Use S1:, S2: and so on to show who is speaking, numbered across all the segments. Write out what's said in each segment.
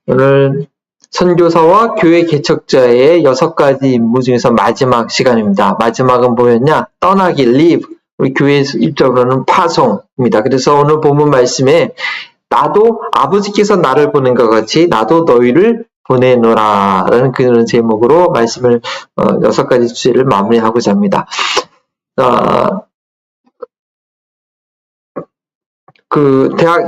S1: 오늘 선교사와 교회 개척자의 6가지 임무 중에서 마지막 시간입니다. 마지막은 뭐였냐? 떠나기, leave. 우리 교회 입장으로는 파송입니다. 그래서 오늘 본문 말씀에 나도 아버지께서 나를 보낸 것 같이 나도 너희를 보내노라 라는 그런 제목으로 말씀을 6가지 주제를 마무리하고자 합니다.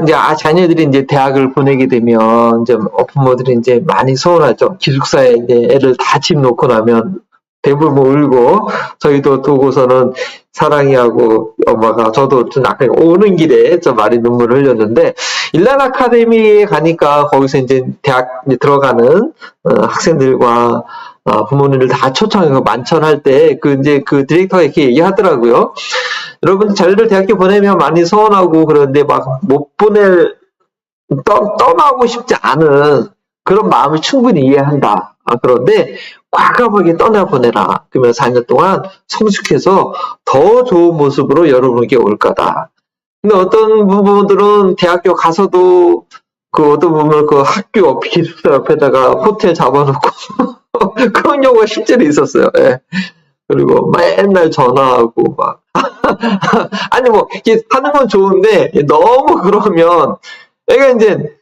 S1: 이제 자녀들이 이제 대학을 보내게 되면 이제 부모들이 이제 많이 서운하죠. 기숙사에 이제 애를 다 집 놓고 나면 대부분 울고, 저희도 두고서는 사랑이 하고 엄마가 저도 좀 약간 오는 길에 좀 많이 눈물을 흘렸는데, 일란 아카데미에 가니까 거기서 이제 대학 들어가는 학생들과 부모님들 다 초청해서 만찬할 때 이제 그 디렉터가 이렇게 얘기하더라고요. 여러분 자녀들 대학교 보내면 많이 서운하고 그런데 막 못 떠나고 싶지 않은 그런 마음을 충분히 이해한다. 그런데 과감하게 떠나보내라. 그러면 4년 동안 성숙해서 더 좋은 모습으로 여러분에게 올 거다. 근데 어떤 부분들은 대학교 가서도 어떤 부분은 그 학교 기숙사 옆에다가 호텔 잡아놓고 그런 경우가 실제로 있었어요. 예. 그리고 맨날 전화하고 막 아니 뭐 이게 하는 건 좋은데 너무 그러면 애가 이제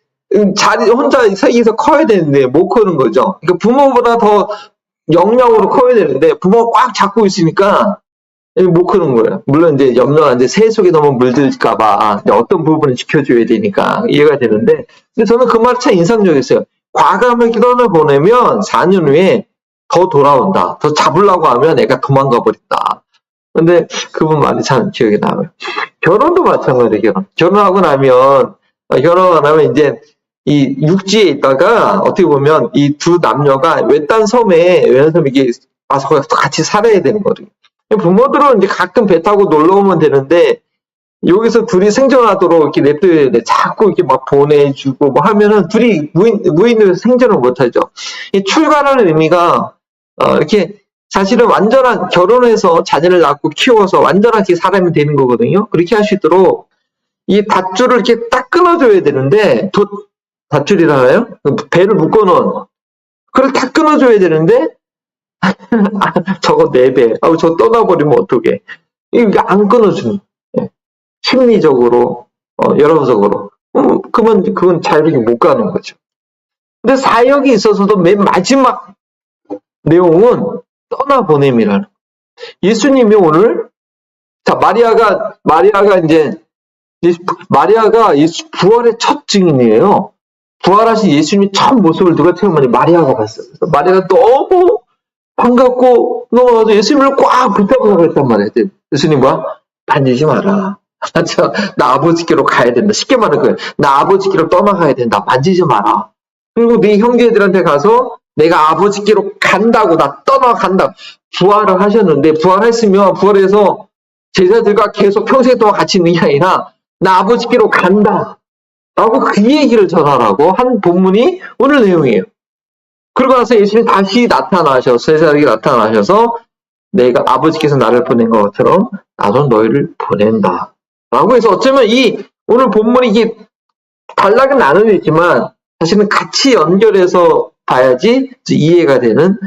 S1: 자리 혼자 세계에서 커야 되는데 못 크는 거죠. 그러니까 부모보다 더 역량으로 커야 되는데 부모가 꽉 잡고 있으니까 못 크는 거예요. 물론 이제 염려가 이제 새 속에 너무 물들까봐 어떤 부분을 지켜줘야 되니까 이해가 되는데, 근데 저는 그 말이 참 인상적이었어요. 과감하게 떠나보내면 4년 후에 더 돌아온다. 더 잡으려고 하면 애가 도망가 버린다. 근데 그분 말이 참 기억에 남아요. 결혼도 마찬가지예요. 결혼하고 나면 이제 이 육지에 있다가 어떻게 보면 이 두 남녀가 외딴 섬에 이게 와서 거기서 같이 살아야 되는 거예요. 부모들은 이제 가끔 배 타고 놀러 오면 되는데 여기서 둘이 생존하도록 이렇게 냅둬야 되는데 자꾸 이렇게 막 보내주고 뭐 하면은 둘이 무인으로 생존을 못하죠. 이 출가라는 의미가 이렇게 사실은 완전한 결혼해서 자녀를 낳고 키워서 완전하게 사람이 되는 거거든요. 그렇게 할 수 있도록 이 밧줄을 이렇게 딱 끊어줘야 되는데, 밧줄이라나요? 배를 묶어놓은 그걸 딱 끊어줘야 되는데 저거 4배. 저 떠나버리면 어떡해. 이게 안 끊어주는. 심리적으로, 여러모적으로. 그러면 그건 자유롭게 못 가는 거죠. 근데 사역이 있어서도 맨 마지막 내용은 떠나보냄이라는. 예수님이 오늘, 자, 마리아가 부활의 첫 증인이에요. 부활하신 예수님의 첫 모습을 누가 태우면 마리아가 봤어요. 그래서 마리아가 너무 반갑고 너무 예수님을 꽉 붙잡고 그랬단 말이에요. 예수님과 반지지 마라. 나 아버지께로 가야 된다. 쉽게 말하는 거예요. 나 아버지께로 떠나가야 된다. 만지지 마라. 그리고 네 형제들한테 가서 내가 아버지께로 간다고, 나 떠나간다. 부활을 하셨는데, 부활했으면 부활해서 제자들과 계속 평생 동안 같이 있는 게 아니라 나 아버지께로 간다 라고 그 얘기를 전하라고 한 본문이 오늘 내용이에요. 그러고 나서 예수님이 다시 제자들에게 나타나셔서 내가 아버지께서 나를 보낸 것처럼 나도 너희를 보낸다 라고 해서, 어쩌면 오늘 본문이 이게 단락은 나누어있지만 사실은 같이 연결해서 봐야지 이해가 되는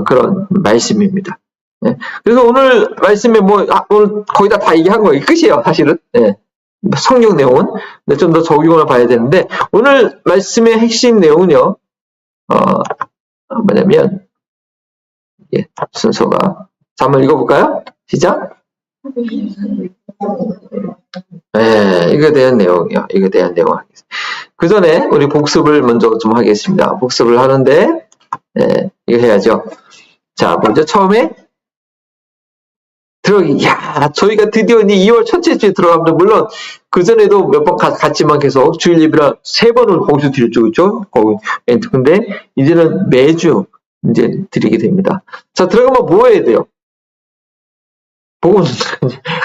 S1: 그런 말씀입니다. 네. 그래서 오늘 말씀에 오늘 거의 다 얘기한 거예요. 끝이에요, 사실은. 네. 성경 내용은. 근데 좀 더 적용을 봐야 되는데, 오늘 말씀의 핵심 내용은요, 뭐냐면, 순서가. 자, 한번 읽어볼까요? 시작. 네, 이거에 대한 내용이요. 이거에 대한 내용 하겠습니다. 그 전에 우리 복습을 먼저 좀 하겠습니다. 복습을 하는데, 네, 이거 해야죠. 자, 먼저 처음에, 저희가 드디어 이제 2월 첫째 주에 들어갑니다. 물론, 그전에도 몇 번 갔지만 계속 주일 예배를 3번을 거기서 드렸죠. 그죠? 근데, 이제는 매주 이제 드리게 됩니다. 자, 들어가면 뭐 해야 돼요? 복음,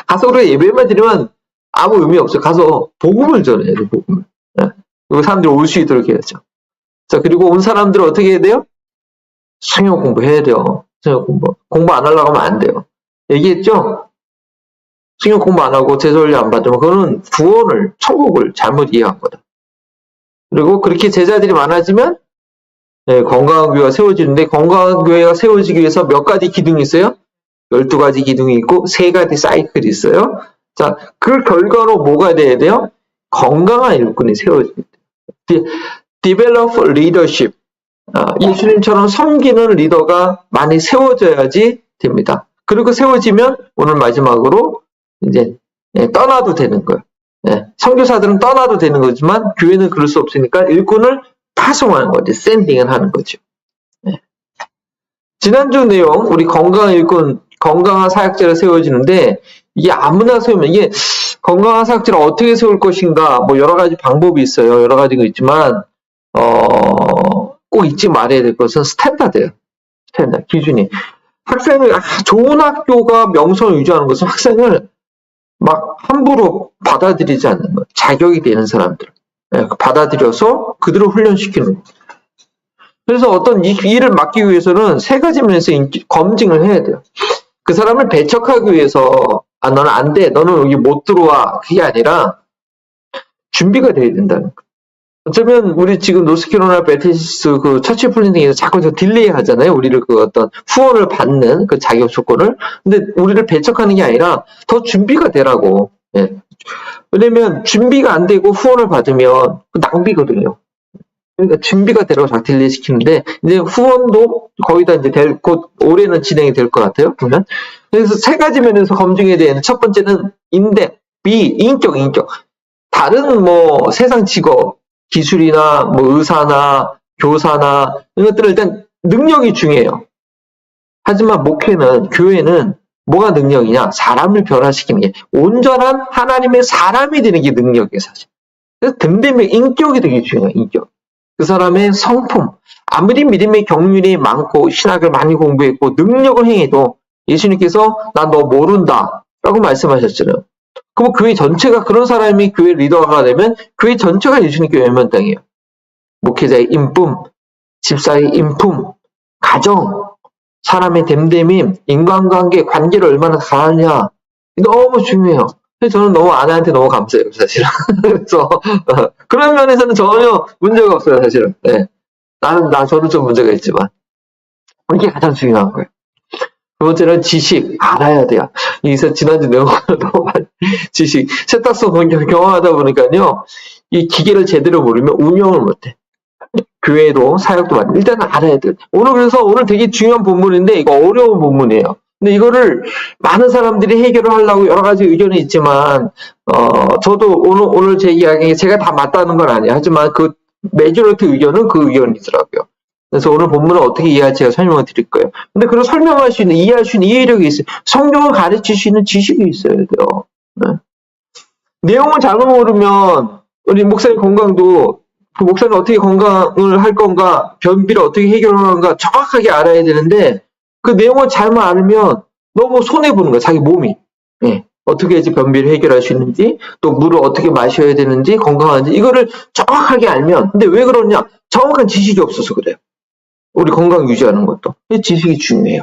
S1: 가서 우리가 예배만 드리면 아무 의미 없어요. 가서 복음을 전해야 돼요, 복음을. 네. 그리고 사람들이 올 수 있도록 해야죠. 자, 그리고 온 사람들은 어떻게 해야 돼요? 성경 공부해야 돼요. 성경 공부 안 하려고 하면 안 돼요. 얘기했죠? 성경 공부 안 하고 제설료 안 받으면 그거는 구원을, 천국을 잘못 이해한 거다. 그리고 그렇게 제자들이 많아지면 건강한 교회가 세워지는데 건강한 교회가 세워지기 위해서 몇 가지 기둥이 있어요? 12가지 기둥이 있고 3가지 사이클이 있어요. 자, 그 결과로 뭐가 돼야 돼요? 건강한 일꾼이 세워집니다. Develop leadership. 예수님처럼 섬기는 리더가 많이 세워져야지 됩니다. 그리고 세워지면 오늘 마지막으로 이제 떠나도 되는 거예요. 선교사들은 떠나도 되는 거지만 교회는 그럴 수 없으니까 일꾼을 파송하는 거죠. 샌딩을 하는 거죠. 지난주 내용 우리 건강한 일꾼, 건강한 사역자를 세워지는데 이게 아무나 세우면 이게 건강한 사역자를 어떻게 세울 것인가 뭐 여러 가지 방법이 있어요. 여러 가지가 있지만 꼭 잊지 말아야 될 것은 스탠다드예요. 스탠다드 기준이. 학생을 좋은 학교가 명성을 유지하는 것은 학생을 막 함부로 받아들이지 않는 거예요. 자격이 되는 사람들 받아들여서 그들을 훈련시키는 거예요. 그래서 어떤 일을 맡기 위해서는 3가지 면에서 검증을 해야 돼요. 그 사람을 배척하기 위해서 너는 안 돼, 너는 여기 못 들어와 그게 아니라 준비가 돼야 된다는 거예요. 어쩌면 우리 지금 노스캐롤라이나 베티스 그 처치 플랜팅에서 자꾸 저 딜레이 하잖아요. 우리를 그 어떤 후원을 받는 그 자격 조건을. 근데 우리를 배척하는 게 아니라 더 준비가 되라고. 왜냐면 준비가 안 되고 후원을 받으면 낭비거든요. 그러니까 준비가 되라고 자꾸 딜레이 시키는데 이제 후원도 거의 다 이제 곧 올해는 진행이 될 것 같아요. 그러면 그래서 3가지 면에서 검증에 대한 첫 번째는 인데 인격. 다른 뭐 세상 직업 기술이나 뭐 의사나 교사나 이런 것들은 일단 능력이 중요해요. 하지만 목회는 교회는 뭐가 능력이냐? 사람을 변화시키는 게 온전한 하나님의 사람이 되는 게 능력이에요, 사실. 그래서 든든한 인격이 되게 중요해요, 인격. 그 사람의 성품. 아무리 믿음의 경륜이 많고 신학을 많이 공부했고 능력을 행해도 예수님께서 난 너 모른다 라고 말씀하셨잖아요. 그럼 교회 전체가 그런 사람이 교회 리더가 되면 교회 전체가 예수님께 외면당해요. 목회자의 인품, 집사의 인품, 가정, 사람의 됨됨임, 인간관계, 관계를 얼마나 잘하느냐 너무 중요해요. 그래서 저는 너무 아내한테 너무 감사해요, 사실은. 그래서 그런 면에서는 전혀 문제가 없어요, 사실은. 저는 좀 문제가 있지만 이게 가장 중요한 거예요. 두 번째는 지식, 알아야 돼요. 여기서 지난주 내용을 너무 많이 지식, 세탁소 경험하다 보니까요, 이 기계를 제대로 모르면 운영을 못해. 교회도 사역도 많이. 일단 알아야 돼요. 오늘 되게 중요한 본문인데 이거 어려운 본문이에요. 근데 이거를 많은 사람들이 해결을 하려고 여러 가지 의견이 있지만, 저도 오늘 제 이야기, 제가 다 맞다는 건 아니에요. 하지만 그 메조리티 의견은 그 의견이더라고요. 그래서 오늘 본문을 어떻게 이해할지 제가 설명을 드릴 거예요. 근데 그걸 설명할 수 있는, 이해할 수 있는 이해력이 있어요. 성경을 가르칠 수 있는 지식이 있어야 돼요. 내용을 잘못 모르면, 우리 목사님 건강도, 그 목사님 어떻게 건강을 할 건가, 변비를 어떻게 해결하는가 정확하게 알아야 되는데, 그 내용을 잘못 알면 너무 손해보는 거야, 자기 몸이. 어떻게 해야지 변비를 해결할 수 있는지, 또 물을 어떻게 마셔야 되는지, 건강한지, 이거를 정확하게 알면, 근데 왜 그러냐? 정확한 지식이 없어서 그래요. 우리 건강 유지하는 것도. 지식이 중요해요.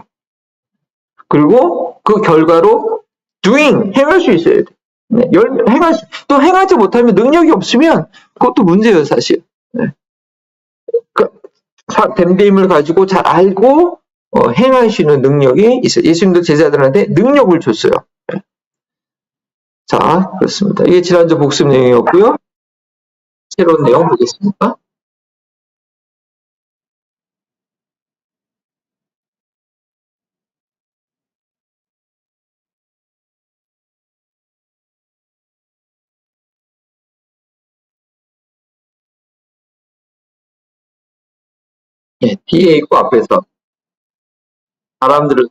S1: 그리고 그 결과로 행할 수 있어야 돼. 또 행하지 못하면 능력이 없으면 그것도 문제예요, 사실. 됨됨을 가지고 잘 알고 행할 수 있는 능력이 있어요. 예수님도 제자들한테 능력을 줬어요. 자, 그렇습니다. 이게 지난주 복습 내용이었고요. 새로운 내용 보겠습니다. 뒤에 있고 앞에서 사람들을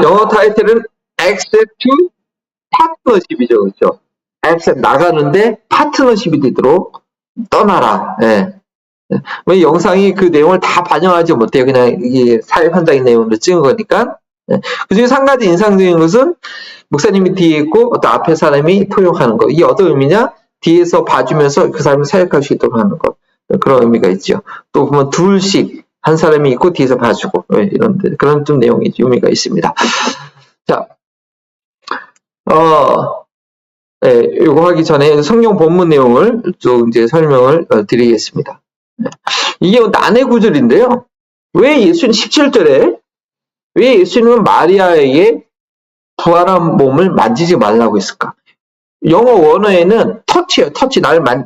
S1: 영어 타이틀은 Accept to Partnership이죠, 그렇죠? Accept 나가는데 파트너십이 되도록 떠나라. 왜 영상이 그 내용을 다 반영하지 못해요. 그냥 이게 사회 현장의 내용으로 찍은 거니까. 그 중에 한 가지 인상적인 것은 목사님이 뒤에 있고 어떤 앞에 사람이 통역하는 거. 이게 어떤 의미냐? 뒤에서 봐주면서 그 사람을 사역할 수 있도록 하는 것. 그런 의미가 있죠. 또 보면 둘씩 한 사람이 있고 뒤에서 봐주고 이런 그런 좀 내용이 의미가 있습니다. 자, 요거 하기 전에 성경 본문 내용을 좀 이제 설명을 드리겠습니다. 이게 난해 구절인데요. 왜 예수님 17절에 왜 예수님은 마리아에게 부활한 몸을 만지지 말라고 했을까? 영어 원어에는 터치예요. 터치.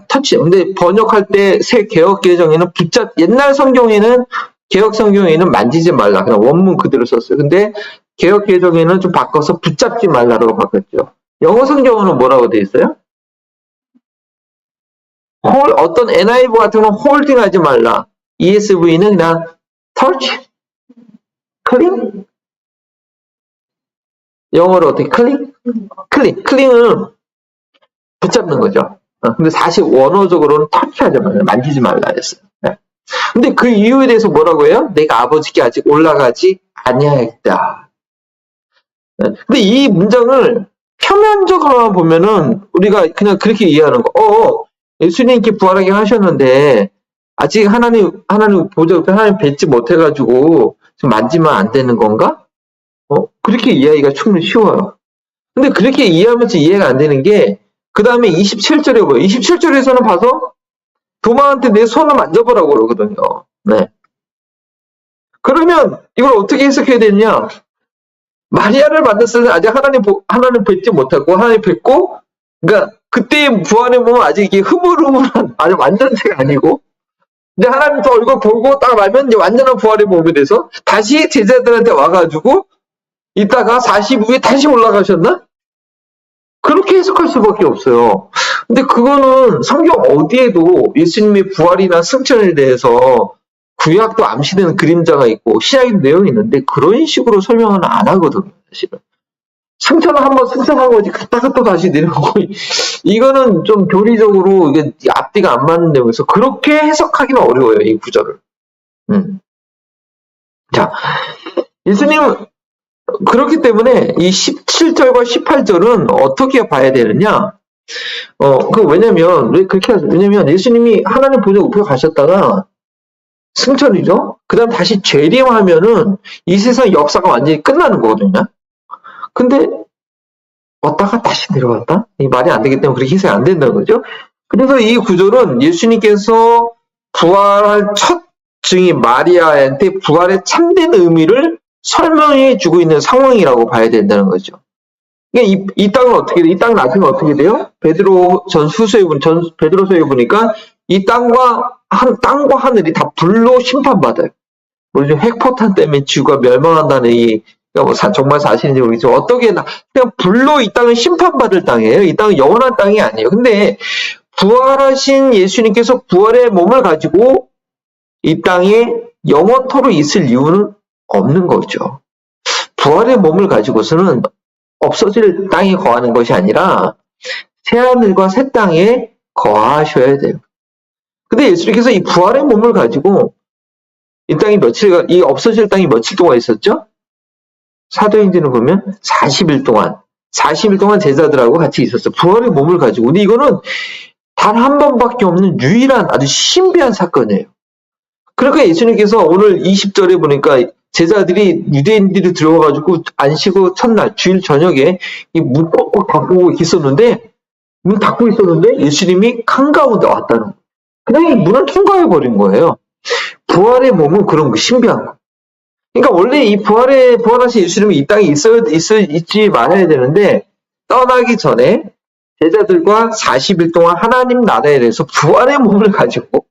S1: 터치. 근데 번역할 때 새 개혁 개정에는 옛날 성경에는 개혁 성경에는 만지지 말라. 그냥 원문 그대로 썼어요. 근데 개혁 개정에는 좀 바꿔서 붙잡지 말라로 바꿨죠. 영어 성경은 뭐라고 돼 있어요? 어떤 NIV 같은 건 홀딩 하지 말라. ESV는 그냥 touch, 클링? 영어로 어떻게 클링? 클링은 붙잡는 거죠. 근데 사실 원어적으로는 터치하지 말라. 만지지 말라 했어요. 네. 근데 그 이유에 대해서 뭐라고 해요? 내가 아버지께 아직 올라가지 아니하였다. 네. 근데 이 문장을 표면적으로만 보면은 우리가 그냥 그렇게 이해하는 거. 예수님께 부활하게 하셨는데 아직 하나님 보좌 옆에 하나님 뵙지 못해가지고 지금 만지면 안 되는 건가? 그렇게 이해하기가 충분히 쉬워요. 근데 그렇게 이해하면서 이해가 안 되는 게 그 다음에 27절에 뭐예요? 27절에서는 봐서 도마한테 내 손을 만져보라고 그러거든요. 네. 그러면 이걸 어떻게 해석해야 되냐? 마리아를 만났을 때 아직 하나님 뵙지 못하고 하나님 뵙고, 그러니까 그때의 부활의 몸은 아직 이게 흐물흐물한 아주 완전체가 아니고, 이제 하나님 더 얼굴 보고 딱 나면 이제 완전한 부활의 몸이 돼서 다시 제자들한테 와가지고 이따가 40 후에 다시 올라가셨나? 그렇게 해석할 수밖에 없어요. 근데 그거는 성경 어디에도 예수님의 부활이나 승천에 대해서 구약도 암시되는 그림자가 있고 신약의 내용이 있는데 그런 식으로 설명은 안 하거든요. 사실은. 승천은 한번 승천한 거지 갔다가 또 다시 내려오고 이거는 좀 교리적으로 이게 앞뒤가 안 맞는 내용에서 그렇게 해석하기는 어려워요. 이 구절을. 자, 예수님은 그렇기 때문에 이 17절과 18절은 어떻게 봐야 되느냐? 왜냐면 예수님이 하나님 보좌 우편에 가셨다가 승천이죠? 그 다음 다시 재림하면은 이 세상 역사가 완전히 끝나는 거거든요. 근데 왔다가 다시 내려왔다? 이 말이 안 되기 때문에 그렇게 해석이 안 된다는 거죠. 그래서 이 구절은 예수님께서 부활할 첫 증인 마리아한테 부활의 참된 의미를 설명해 주고 있는 상황이라고 봐야 된다는 거죠. 이 땅은 어떻게 돼요? 이 땅 나중에 어떻게 돼요? 베드로서에 보니까 이 땅과 하늘이 다 불로 심판받아요. 뭐죠? 핵포탄 때문에 지구가 멸망한다는 정말 사실인지 모르겠지만 그냥 불로 이 땅은 심판받을 땅이에요. 이 땅은 영원한 땅이 아니에요. 근데 부활하신 예수님께서 부활의 몸을 가지고 이 땅에 영원토록 있을 이유는 없는 거죠. 부활의 몸을 가지고서는 없어질 땅에 거하는 것이 아니라 새하늘과 새 땅에 거하셔야 돼요. 근데 예수님께서 이 부활의 몸을 가지고 이 없어질 땅이 며칠 동안 있었죠? 사도행전을 보면 40일 동안 제자들하고 같이 있었어요. 부활의 몸을 가지고. 근데 이거는 단 한 번밖에 없는 유일한 아주 신비한 사건이에요. 그러니까 예수님께서 오늘 20절에 보니까 제자들이 유대인들이 들어와가지고 안식일 첫날 주일 저녁에 이 문 꼭꼭 닫고 있었는데 예수님이 한가운데 왔다는 거예요. 그냥 이 문을 통과해 버린 거예요. 부활의 몸은 그런 거 신비한 거. 그러니까 원래 이 부활하신 예수님이 이 땅에 있지 말아야 되는데 떠나기 전에 제자들과 40일 동안 하나님 나라에 대해서 부활의 몸을 가지고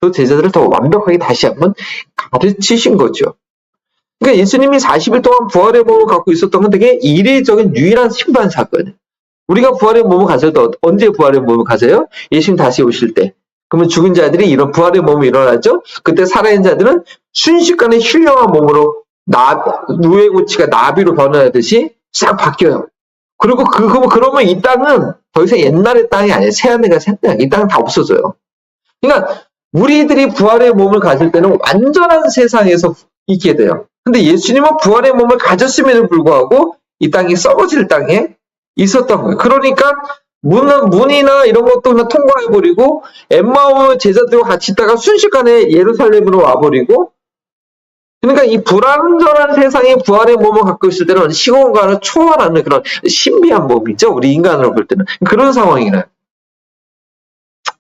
S1: 또 제자들을 더 완벽하게 다시 한번 가르치신 거죠. 그러니까 예수님이 40일 동안 부활의 몸을 갖고 있었던 건 되게 이례적인 유일한 신비한 사건이에요. 우리가 부활의 몸을 가질 때 언제 부활의 몸을 가져요? 예수님 다시 오실 때. 그러면 죽은 자들이 이런 부활의 몸이 일어나죠? 그때 살아있는 자들은 순식간에 훌륭한 몸으로 누에 고치가 나비로 변화하듯이 싹 바뀌어요. 그리고 그러면 이 땅은 더 이상 옛날의 땅이 아니에요. 새하늘과 새 땅. 이 땅은 다 없어져요. 그러니까 우리들이 부활의 몸을 가질 때는 완전한 세상에서 있게 돼요. 근데 예수님은 부활의 몸을 가졌음에도 불구하고 이 땅이 썩어질 땅에 있었던 거예요. 그러니까 문이나 이런 것도 그냥 통과해버리고, 엠마오 제자들과 같이 있다가 순식간에 예루살렘으로 와버리고, 그러니까 이 불완전한 세상에 부활의 몸을 갖고 있을 때는 시공간을 초월하는 그런 신비한 몸이죠. 우리 인간으로 볼 때는. 그런 상황이라.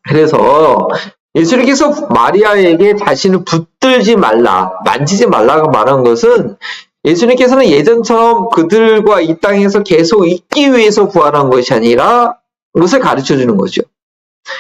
S1: 그래서 예수님께서 마리아에게 자신을 붙들지 말라, 만지지 말라고 말한 것은 예수님께서는 예전처럼 그들과 이 땅에서 계속 있기 위해서 부활한 것이 아니라 것을 가르쳐 주는 거죠.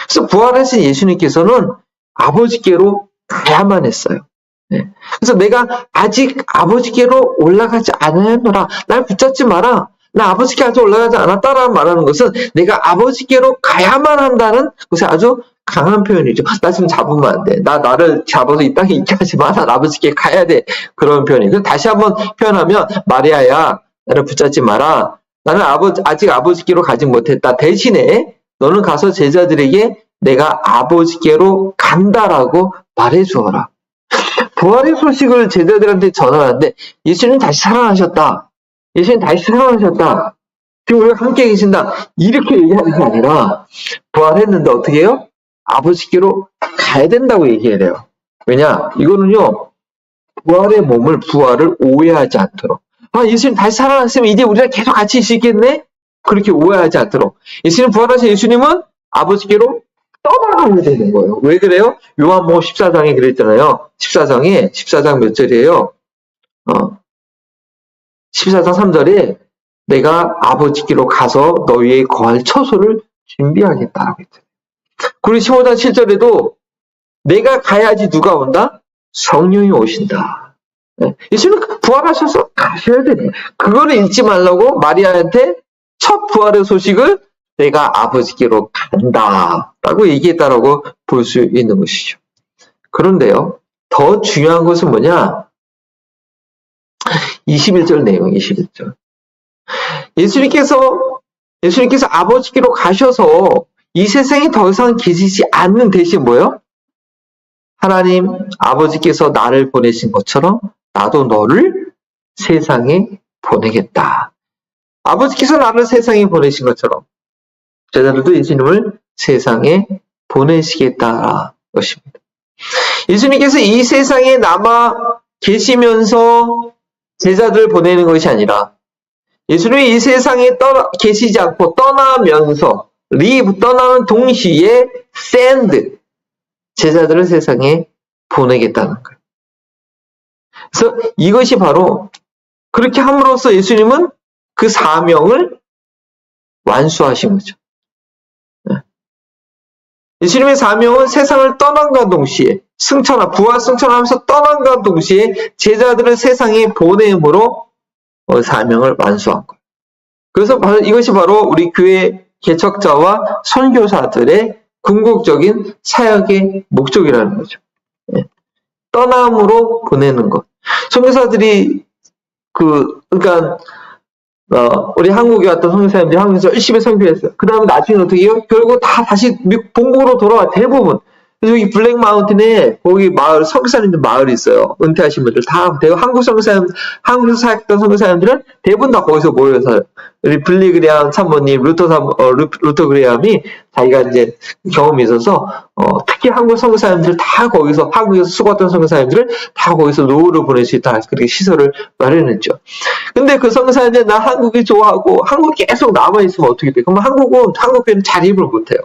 S1: 그래서 부활하신 예수님께서는 아버지께로 가야만 했어요. 네. 그래서 내가 아직 아버지께로 올라가지 않았노라. 날 붙잡지 마라. 나 아버지께 아직 올라가지 않았다라는 말하는 것은 내가 아버지께로 가야만 한다는 것이 아주 강한 표현이죠. 나 지금 잡으면 안 돼. 나를 잡아서 이 땅에 있게 하지 마. 난 아버지께 가야 돼. 그런 표현이고, 다시 한번 표현하면, 마리아야, 나를 붙잡지 마라. 나는 아직 아버지께로 가지 못했다. 대신에 너는 가서 제자들에게 내가 아버지께로 간다라고 말해 주어라. 부활의 소식을 제자들한테 전하는데, 예수님 다시 살아나셨다. 예수님 다시 살아나셨다. 지금 우리가 함께 계신다. 이렇게 얘기하는 게 아니라, 부활했는데 어떻게 해요? 아버지께로 가야 된다고 얘기해야 돼요. 왜냐? 이거는요, 부활을 오해하지 않도록. 예수님 다시 살아났으면 이제 우리랑 계속 같이 있겠네? 그렇게 오해하지 않도록. 예수님 부활하신 예수님은 아버지께로 떠나가야 되는 거예요. 왜 그래요? 요한복음 14장에 그랬잖아요. 14장 몇 절이에요? 14장 3절에 내가 아버지께로 가서 너희의 거할 처소를 준비하겠다라고 했잖아요. 그리고 15장 7절에도 내가 가야지 누가 온다? 성령이 오신다. 예수님 부활하셔서 가셔야 돼요. 그거를 잊지 말라고 마리아한테 첫 부활의 소식을 내가 아버지께로 간다라고 얘기했다라고 볼 수 있는 것이죠. 그런데요, 더 중요한 것은 뭐냐? 21절 내용, 21절. 예수님께서 아버지께로 가셔서 이 세상에 더 이상 계시지 않는 대신 뭐예요? 하나님 아버지께서 나를 보내신 것처럼 나도 너를 세상에 보내겠다. 아버지께서 나를 세상에 보내신 것처럼 제자들도 예수님을 세상에 보내시겠다는 것입니다. 예수님께서 이 세상에 남아 계시면서 제자들을 보내는 것이 아니라 예수님이 이 세상에 계시지 않고 떠나면서 떠나는 동시에 send 제자들을 세상에 보내겠다는 거예요. 그래서 이것이 바로 그렇게 함으로써 예수님은 그 사명을 완수하신 거죠. 예수님의 사명은 세상을 떠난과 동시에 부활 승천하면서 떠난과 동시에 제자들을 세상에 보냄으로 사명을 완수한 거예요. 그래서 이것이 바로 우리 교회 개척자와 선교사들의 궁극적인 사역의 목적이라는 거죠. 떠남으로 보내는 것. 선교사들이 그러니까 우리 한국에 왔던 선교사님들이 한국에서 열심히 선교했어요. 그 다음에 나중에 어떻게 해요? 결국 다 다시 본국으로 돌아와, 대부분. 그래서 여기 블랙 마운틴에 거기 선교사님들 마을이 있어요. 은퇴하신 분들 다 한국에서 사역했던 선교사님들은 대부분 다 거기서 모여서 우리 빌리 그레암 참모님, 루터 그레암이 자기가 이제 경험이 있어서 특히 한국 선교사님들 다 거기서 한국에서 수고했던 선교사님들을 다 거기서 노후를 보낼 수 있다. 그렇게 시설을 마련했죠. 근데 그 선교사님들 나 한국이 좋아하고 한국에 계속 남아 있으면 어떻게 돼? 그럼 한국교회는 자립을 못해요.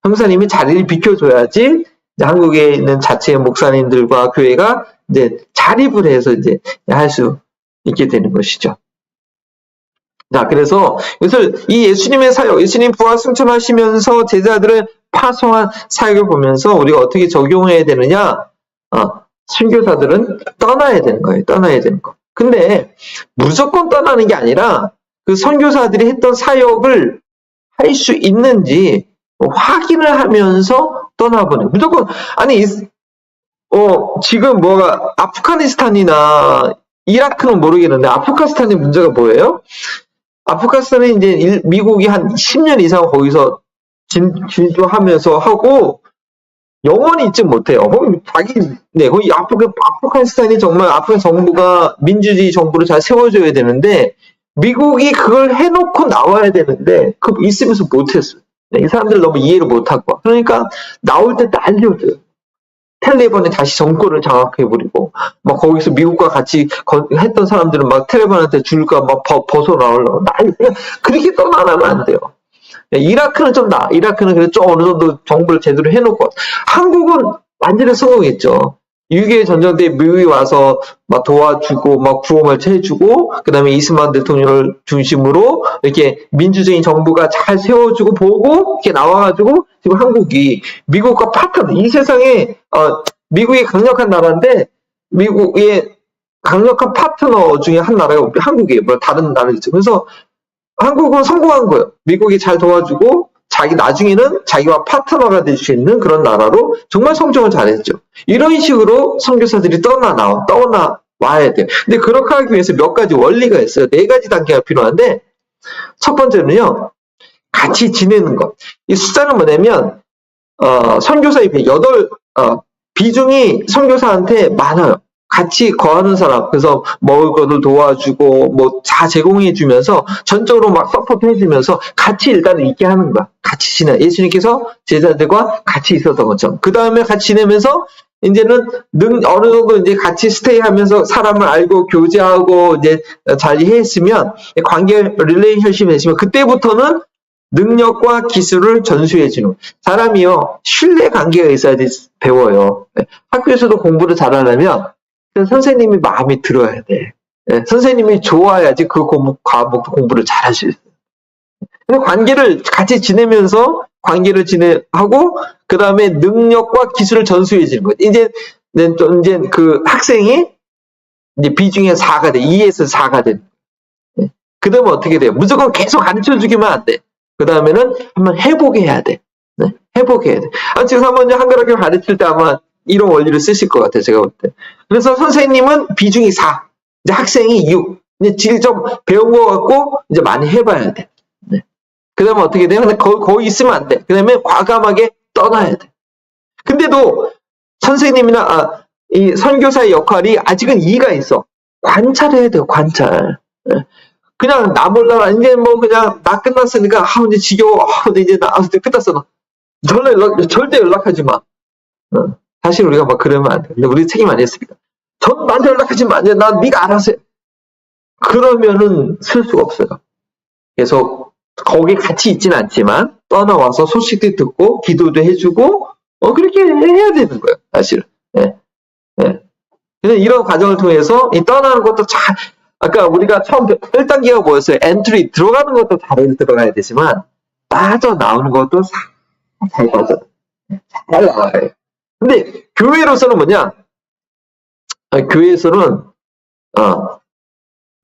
S1: 선교사님이 자리를 비켜줘야지 한국에 있는 자체의 목사님들과 교회가 이제 자립을 해서 이제 할 수 있게 되는 것이죠. 자, 그래서 이것을 이 예수님의 사역, 예수님 부활 승천하시면서 제자들을 파송한 사역을 보면서 우리가 어떻게 적용해야 되느냐? 선교사들은 떠나야 되는 거예요. 떠나야 되는 거. 근데 무조건 떠나는 게 아니라 그 선교사들이 했던 사역을 할 수 있는지 확인을 하면서 떠나보내. 무조건 지금 아프가니스탄이나 이라크는 모르겠는데 아프가니스탄의 문제가 뭐예요? 아프가니스탄은 이제 미국이 한 10년 이상 거기서 진주하면서 하고 영원히 있지 못해요. 거기 아프가니스탄이 정말 아프간 정부가 민주주의 정부를 잘 세워줘야 되는데 미국이 그걸 해놓고 나와야 되는데 그 있으면서 못했어요. 이 사람들 너무 이해를 못하고 그러니까 나올 때 난리였어요. 텔레반이 다시 정권을 장악해버리고 막 거기서 미국과 같이 했던 사람들은 막 텔레반한테 줄까 막 벗어나오려고 난리. 그렇게 떠나면 안 돼요. 이라크는 좀 나아. 이라크는 그래도 좀 어느 정도 정부를 제대로 해놓고 한국은 완전히 성공했죠. 6.25 전쟁 때 미국이 와서 막 도와주고 막 구호말치 해주고 그다음에 이스만 대통령을 중심으로 이렇게 민주적인 정부가 잘 세워주고 보고 이렇게 나와가지고 지금 한국이 미국과 파트너 이 세상에 미국이 강력한 나라인데 미국의 강력한 파트너 중에 한 나라가 한국이에요. 뭐 다른 나라겠죠. 그래서 한국은 성공한 거예요. 미국이 잘 도와주고 자기 나중에는 자기와 파트너가 될 수 있는 그런 나라로 정말 성공을 잘했죠. 이런 식으로 선교사들이 떠나와야 돼요. 근데 그렇게 하기 위해서 몇 가지 원리가 있어요. 4가지 단계가 필요한데 첫 번째는요. 같이 지내는 것. 이 숫자는 뭐냐면 선교사의 비중이 선교사한테 많아요. 같이 거하는 사람, 그래서 먹을 것을 도와주고, 뭐, 다 제공해주면서, 전적으로 막 서포트 해주면서, 같이 일단은 있게 하는 거야. 같이 지내. 예수님께서 제자들과 같이 있었던 것처럼. 그 다음에 같이 지내면서, 이제는 어느 정도 이제 같이 스테이 하면서 사람을 알고 교제하고, 이제 잘 이해했으면, 릴레이션십이 있으면, 그때부터는 능력과 기술을 전수해주는. 사람이요, 신뢰 관계가 있어야지 배워요. 학교에서도 공부를 잘하려면, 선생님이 마음에 들어야 돼. 선생님이 좋아야지 그 과목도 공부를 잘 할 수 있어요. 근데 관계를 같이 지내면서 관계를 하고 그 다음에 능력과 기술을 전수해 주는 거예요. 이제 그 학생이 이제 비중의 4가 돼. 2에서 4가 돼. 그 다음에 어떻게 돼요? 무조건 계속 가르쳐 주기만 안 돼. 그 다음에는 한번 해보게 해야 돼. 해보게 해야 돼. 지금 한번 한글학교 가르칠 때 아마 이런 원리를 쓰실 것 같아요. 제가 볼 때. 그래서 선생님은 비중이 4, 이제 학생이 6. 이제 직접 배운 것 같고 이제 많이 해봐야 돼. 그 다음에 어떻게 돼요? 근데 거기 있으면 안 돼. 그 다음에 과감하게 떠나야 돼. 근데도 선생님이나 이 선교사의 역할이 아직은 2가 있어. 관찰해야 돼요. 관찰. 그냥 나 몰라라. 이제 뭐 그냥 나 끝났으니까 이제 지겨워. 이제 나 끝났어. 절대 연락하지 마. 사실 우리가 막 그러면 안 돼. 근데 우리 책임 아니었습니까? 전 나한테 연락하지 마. 난 네가 알아서 해. 그러면은 쓸 수가 없어요. 그래서 거기 같이 있지는 않지만 떠나와서 소식도 듣고 기도도 해주고 그렇게 해야 되는 거예요. 사실. 그래서 이런 과정을 통해서 이 떠나는 것도 잘 아까 우리가 처음 1단계가 뭐였어요? 엔트리 들어가는 것도 잘 들어가야 되지만 빠져나오는 것도 잘 잘 나와요. 근데 교회로서는 뭐냐? 교회에서는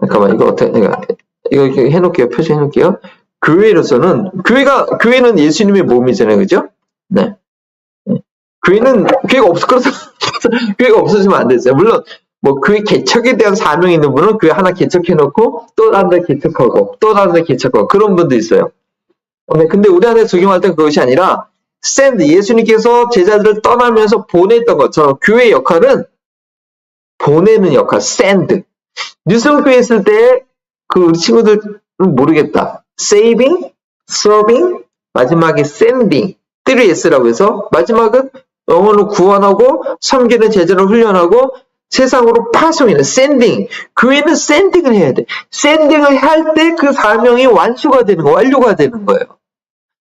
S1: 잠깐만 이거 이렇게 해놓을게요. 표시해놓을게요. 교회는 예수님의 몸이잖아요, 그죠? 네. 교회가 없어지면 안 되죠. 물론 뭐 교회 개척에 대한 사명이 있는 분은 교회 하나 개척해놓고 또 다른 데 개척하고 또 다른 데 개척하고 그런 분도 있어요. 근데 우리 안에 적용할 때 그것이 아니라 예수님께서 제자들을 떠나면서 보냈던 것처럼 교회의 역할은 보내는 역할, 뉴스교회 있을 때 그 친구들은 모르겠다. saving, serving, 마지막에 sending, 3S라고 해서 마지막은 영혼을 구원하고 섬기는 제자를 훈련하고 세상으로 파송하는 sending. 교회는 sending을 해야 돼. sending을 할 때 그 사명이 완료가 되는 거예요.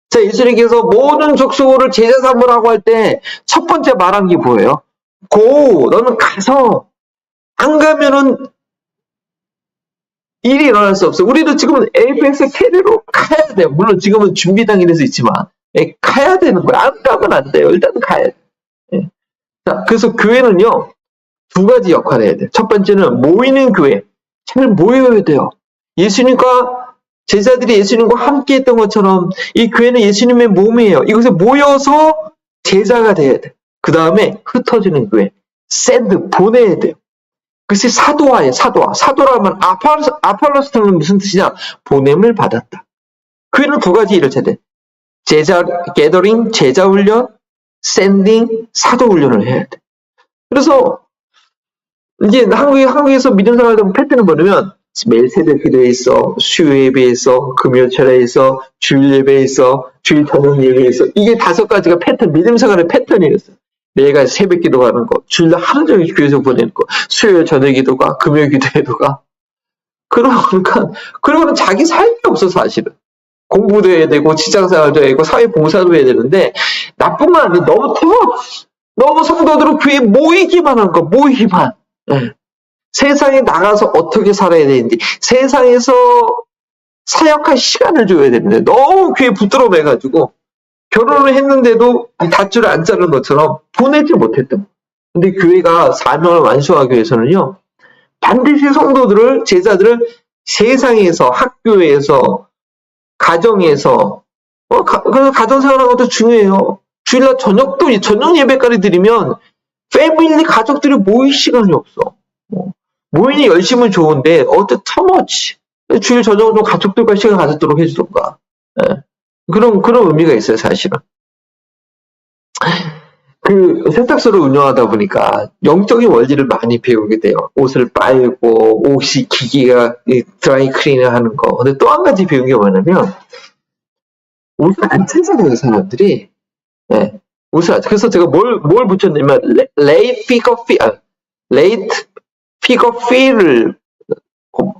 S1: 자, 예수님께서 모든 족속을 제자 삼으라고 할 때 첫 번째 말한 게 뭐예요? 너는 가서 안 가면은 일이 일어날 수 없어. 우리도 지금 APX 캐리로 가야 돼요. 물론 지금은 준비 단계에서 있지만 가야 되는 거야. 안 가면 안 돼요. 일단은 가야 돼. 자, 그래서 교회는요 2가지 역할을 해야 돼. 첫 번째는 모이는 교회. 잘 모여야 돼요. 제자들이 예수님과 함께 했던 것처럼 이 교회는 예수님의 몸이에요. 이곳에 모여서 제자가 돼야 돼. 그 다음에 흩어지는 교회. 보내야 돼요. 그것이 사도화예요. 사도라면 아폴로스는 무슨 뜻이냐? 보냄을 받았다. 교회는 2가지 일을 해야 돼. 게더링, 제자 훈련, 샌딩, 사도 훈련을 해야 돼. 그래서 이제 한국에서 믿음 생활을 하면 패턴을 보면 매일 새벽 기도에 있어, 수요 예배에 있어, 금요 철야에 있어, 주일 예배에 있어, 주일 저녁 예배에 있어. 이게 5가지가 패턴, 믿음 생활의 패턴이었어. 매일같이 새벽 기도하는 거, 주일날 하루 종일 교회에서 보내는 거, 수요 저녁 기도가, 금요 기도가. 그러니까, 그러고는 자기 삶이 없어, 사실은. 공부도 해야 되고, 직장생활도 해야 되고, 사회봉사도 해야 되는데, 나쁜 건 아닌데, 너무 성도들은 교회에 모이기만 한 거, 모이기만. 네. 세상에 나가서 어떻게 살아야 되는지, 세상에서 사역할 시간을 줘야 되는데, 너무 교회에 부끄러워해가지고, 결혼을 했는데도 닷줄을 안 자른 것처럼 보내지 못했던 거예요. 근데 교회가 사명을 완수하기 위해서는요, 반드시 성도들을, 제자들을 세상에서, 학교에서, 가정에서, 그래서 가정생활하는 것도 중요해요. 주일날 저녁 예배까지 드리면, 패밀리 가족들이 모일 시간이 없어. 모이니 열심은 좋은데, 터머치. 주일 저녁으로 가족들과 시간 가졌도록 해주던가. 예. 그런 의미가 있어요, 사실은. 그 세탁소를 운영하다 보니까 영적인 원리를 많이 배우게 돼요. 옷을 빨고, 옷이 기계가 드라이 클리닝 하는 거. 근데 또 한 가지 배운 게 뭐냐면, 옷을 안 찾아가요, 사람들이. 네. 그래서 제가 뭘 붙였냐면, 레이트 피거 피를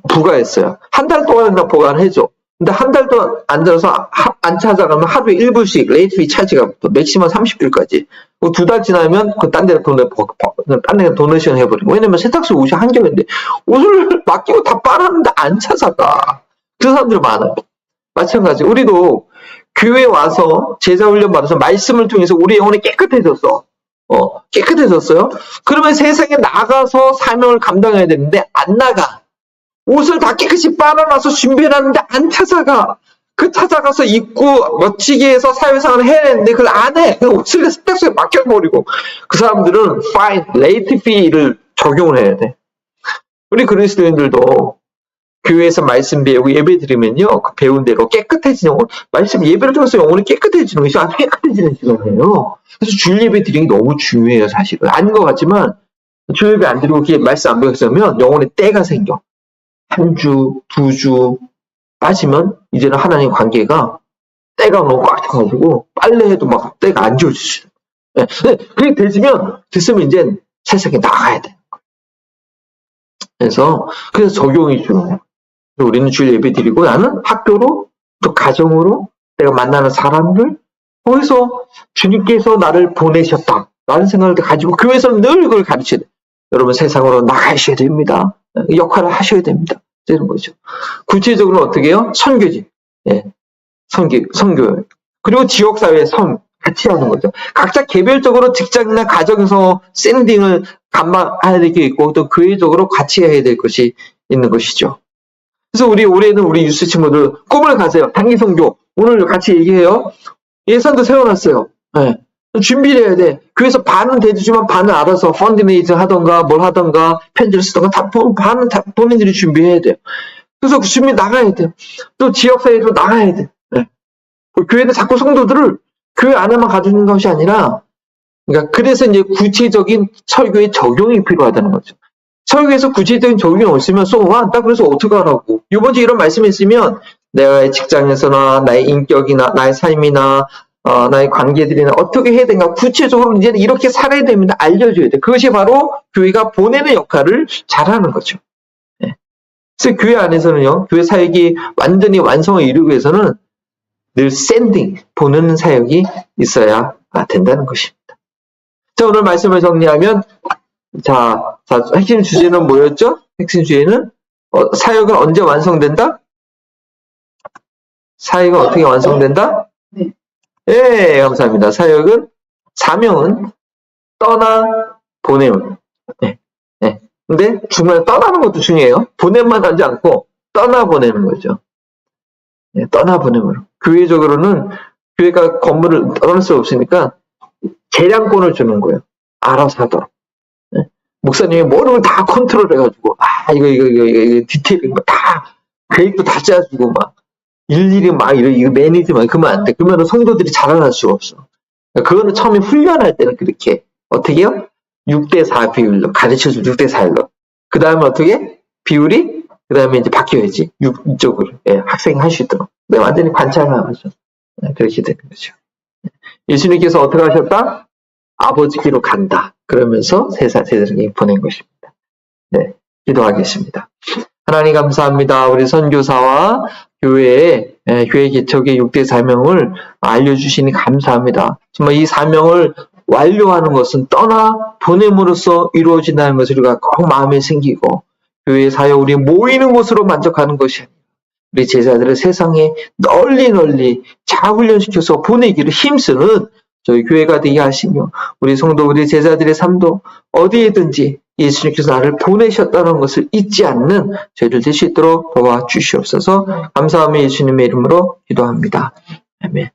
S1: 부과했어요. 한 달 동안이나 보관해줘. 근데 한 달 동안 안 들어서 안 찾아가면 하루에 1불씩 레이트 피 차지가 붙어. 맥시멈 30불까지. 2달 지나면 딴 데 돈 도네이션 해버리고. 왜냐면 세탁소 옷이 한 겹인데 옷을 맡기고 다 빨았는데 안 찾아가. 그 사람들 많아요. 마찬가지. 우리도 교회 와서 제자훈련 받아서 말씀을 통해서 우리 영혼이 깨끗해졌어. 깨끗해졌어요? 그러면 세상에 나가서 사명을 감당해야 되는데 안 나가. 옷을 다 깨끗이 빨아놔서 준비해놨는데 안 찾아가. 찾아가서 입고 멋지게 해서 사회생활을 해야 되는데 그걸 안 해. 그 옷을 세탁소에 맡겨버리고. 그 사람들은 fine, late fee를 적용을 해야 돼. 우리 그리스도인들도 교회에서 말씀 배우고 예배 드리면요, 그 배운 대로 깨끗해지는 말씀 예배를 통해서 영혼이 깨끗해지는 것이 아주 깨끗해지는 시간이에요. 그래서 주일 예배 드리는 게 너무 중요해요, 사실은. 아닌 것 같지만 주일 예배 안 드리고 이렇게 말씀 안 배웠으면 영혼에 때가 생겨. 1주, 2주 빠지면 이제는 하나님 관계가 때가 너무 꽉 차가지고 빨래해도 막 때가 안 지워지죠. 네. 그게 됐으면 이제 세상에 나가야 돼요. 그래서 적용이 중요해요. 우리는 주일 예배 드리고 나는 학교로 또 가정으로 내가 만나는 사람들 거기서 주님께서 나를 보내셨다 라는 생각을 가지고 교회에서는 늘 그걸 가르쳐야 돼요. 여러분 세상으로 나가셔야 됩니다. 역할을 하셔야 됩니다. 이런 거죠. 구체적으로 어떻게 해요? 선교지. 예. 선교. 그리고 지역사회에 같이 하는 거죠. 각자 개별적으로 직장이나 가정에서 샌딩을 감당해야 될 게 있고 또 교회적으로 같이 해야 될 것이 있는 것이죠. 그래서 올해는 우리 유스 친구들 꿈을 가세요. 단기 선교. 오늘 같이 얘기해요. 예산도 세워놨어요. 예. 준비를 해야 돼. 교회에서 반은 대주지만 반은 알아서 펀드메이징 하던가 뭘 하던가 편지를 쓰던가 반은 다 본인들이 준비해야 돼요. 그래서 그 준비 나가야 돼요. 또 지역사회로 나가야 돼. 네. 교회는 자꾸 성도들을 교회 안에만 가두는 것이 아니라 그러니까 그래서 이제 구체적인 설교의 적용이 필요하다는 거죠. 설교에서 구체적인 적용이 없으면 나 그래서 어떡하라고. 이번 주에 이런 말씀이 있으면 내가 직장에서나 나의 인격이나 나의 삶이나 나의 관계들이나 어떻게 해야 되는가 구체적으로 이제는 이렇게 살아야 됩니다. 알려줘야 돼. 그것이 바로 교회가 보내는 역할을 잘하는 거죠. 네. 그래서 교회 안에서는요. 교회 사역이 완전히 완성을 이루기 위해서는 늘 샌딩, 보내는 사역이 있어야 된다는 것입니다. 자, 오늘 말씀을 정리하면 자, 핵심 주제는 뭐였죠? 핵심 주제는 사역은 언제 완성된다? 사역은 어떻게 완성된다? 네. 예, 감사합니다. 사명은 떠나 보냄. 네. 네. 근데 중간에 떠나는 것도 중요해요. 보냄만 하지 않고 떠나 보내는 거죠. 네, 떠나 보냄으로. 교회적으로는 교회가 건물을 떠날 수 없으니까 재량권을 주는 거예요. 알아서 하도록. 네. 목사님이 모든 걸 다 컨트롤 해가지고, 이거 디테일링 다, 계획도 다 짜주고, 일일이 이거 매니지만 그러면 안 돼. 그러면 성도들이 자라날 수가 없어. 그거는 처음에 훈련할 때는 그렇게, 어떻게 해요? 6대4 비율로, 가르쳐주고 6대4로. 그 다음에 어떻게? 비율이 그 다음에 이제 바뀌어야지. 이쪽으로. 예, 학생이 할 수 있도록. 근데 완전히 관찰하면서. 그렇게 되는 거죠. 예수님께서 어떻게 하셨다? 아버지 귀로 간다. 그러면서 세상에 보낸 것입니다. 네, 기도하겠습니다. 하나님 감사합니다. 우리 선교사와 교회 개척의 6대 사명을 알려주시니 감사합니다. 정말 이 사명을 완료하는 것은 떠나 보냄으로써 이루어진다는 것을 우리가 꼭 마음에 생기고 교회 사역 우리 모이는 곳으로 만족하는 것이 아니라 우리 제자들을 세상에 널리 자훈련시켜서 보내기를 힘쓰는 저희 교회가 되게 하시며 우리 성도 우리 제자들의 삶도 어디에든지 예수님께서 나를 보내셨다는 것을 잊지 않는 저희들 될 수 있도록 도와주시옵소서. 감사하며 예수님의 이름으로 기도합니다. 아멘.